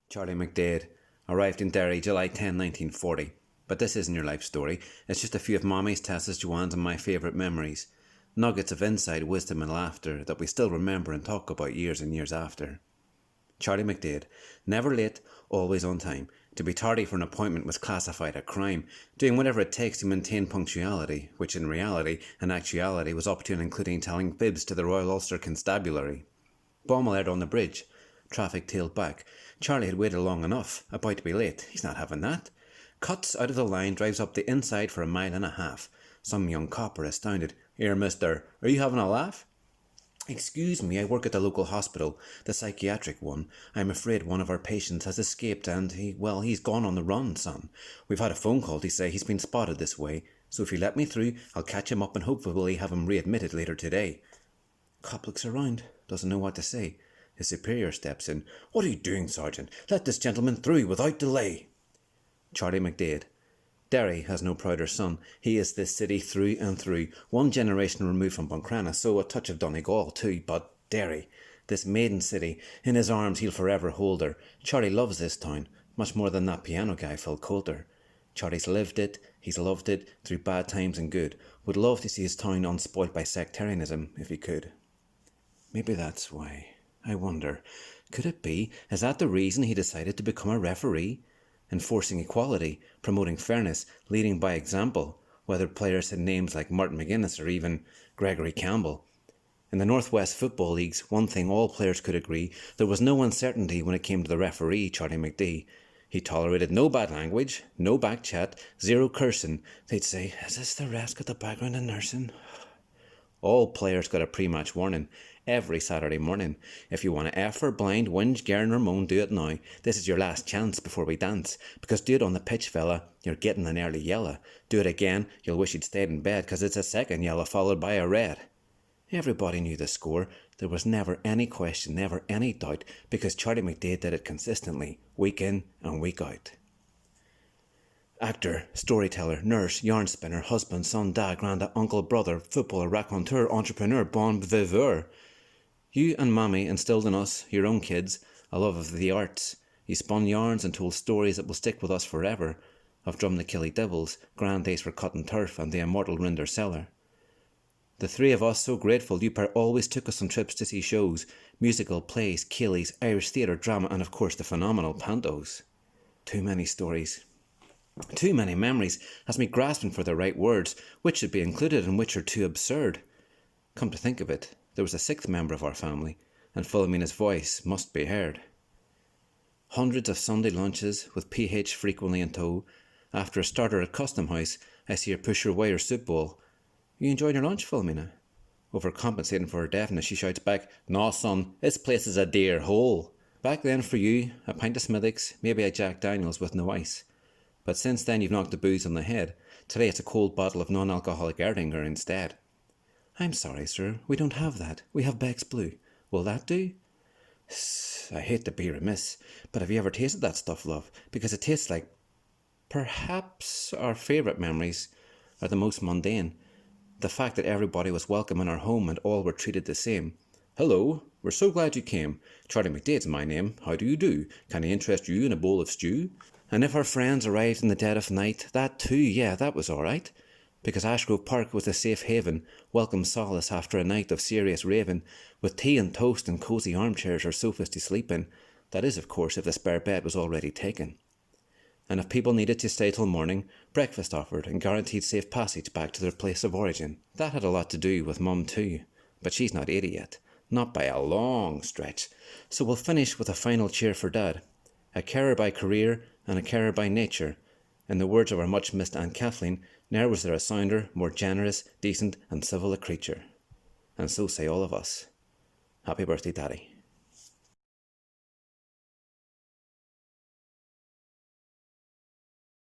Charlie McDaid arrived in Derry July 10, 1940. But this isn't your life story, it's just a few of Mommy's, Tessa's, Joanne's and my favourite memories. Nuggets of insight, wisdom and laughter that we still remember and talk about years and years after. Charlie McDaid, never late, always on time. To be tardy for an appointment was classified a crime, doing whatever it takes to maintain punctuality, which in reality and actuality was up to and including telling fibs to the Royal Ulster Constabulary. Bomb alert on the bridge. Traffic tailed back. Charlie had waited long enough, about to be late. He's not having that. Cuts out of the line, drives up the inside for a mile and a half. Some young copper astounded. "Here, mister, are you having a laugh?" "Excuse me, I work at the local hospital, the psychiatric one. I'm afraid one of our patients has escaped and he's gone on the run, son. We've had a phone call to say he's been spotted this way, so if you let me through, I'll catch him up and hopefully have him readmitted later today." Cop looks around, doesn't know what to say. His superior steps in. "What are you doing, Sergeant? Let this gentleman through without delay." Charlie McDaid. Derry has no prouder son. He is this city through and through, one generation removed from Buncrana, so a touch of Donegal too, but Derry, this maiden city, in his arms he'll forever hold her. Charlie loves this town, much more than that piano guy Phil Coulter. Charlie's lived it, he's loved it, through bad times and good. Would love to see his town unspoilt by sectarianism, if he could. Maybe that's why. I wonder, could it be, is that the reason he decided to become a referee? Enforcing equality, promoting fairness, leading by example, whether players had names like Martin McGuinness or even Gregory Campbell. In the Northwest Football Leagues, one thing all players could agree, there was no uncertainty when it came to the referee, Charlie McDaid. He tolerated no bad language, no back chat, zero cursing. They'd say, "Is this the rest got the background in nursing?" All players got a pre-match warning, every Saturday morning. "If you want to F or blind, whinge, garn or moan, do it now. This is your last chance before we dance. Because do it on the pitch, fella, you're getting an early yellow. Do it again, you'll wish you'd stayed in bed, because it's a second yellow followed by a red." Everybody knew the score. There was never any question, never any doubt, because Charlie McDaid did it consistently, week in and week out. Actor, storyteller, nurse, yarn spinner, husband, son, dad, granda, uncle, brother, footballer, raconteur, entrepreneur, bon viveur. You and Mommy instilled in us, your own kids, a love of the arts. You spun yarns and told stories that will stick with us forever, of Drumnachilly Devils, Grand Days for Cut and Turf and the immortal Rinder Cellar. The three of us so grateful you always took us on trips to see shows, musical, plays, ceilidhs, Irish theatre, drama and of course the phenomenal pantos. Too many stories. Too many memories has me grasping for the right words, which should be included and which are too absurd. Come to think of it, there was a sixth member of our family, and Philomena's voice must be heard. Hundreds of Sunday lunches, with PH frequently in tow. After a starter at Custom House, I see her push her way her soup bowl. "You enjoyed your lunch, Philomena?" Overcompensating for her deafness, she shouts back, "No, son, this place is a dear hole." Back then for you, a pint of Smithwick's, maybe a Jack Daniels with no ice. But since then you've knocked the booze on the head. Today it's a cold bottle of non-alcoholic Erdinger instead. "I'm sorry, sir, we don't have that. We have Beck's Blue. Will that do?" I hate to be remiss, but have you ever tasted that stuff, love? Because it tastes like... Perhaps our favourite memories are the most mundane. The fact that everybody was welcome in our home and all were treated the same. "Hello, we're so glad you came. Charlie McDaid's my name. How do you do? Can I interest you in a bowl of stew?" And if our friends arrived in the dead of night, that too, yeah, that was all right. Because Ashgrove Park was a safe haven, welcome solace after a night of serious raving, with tea and toast and cosy armchairs or sofas to sleep in. That is, of course, if the spare bed was already taken. And if people needed to stay till morning, breakfast offered and guaranteed safe passage back to their place of origin. That had a lot to do with Mum too, but she's not 80 yet, not by a long stretch. So we'll finish with a final cheer for Dad. A carer by career and a carer by nature. In the words of our much-missed Aunt Kathleen, ne'er was there a sounder, more generous, decent and civil a creature. And so say all of us. Happy birthday, Daddy.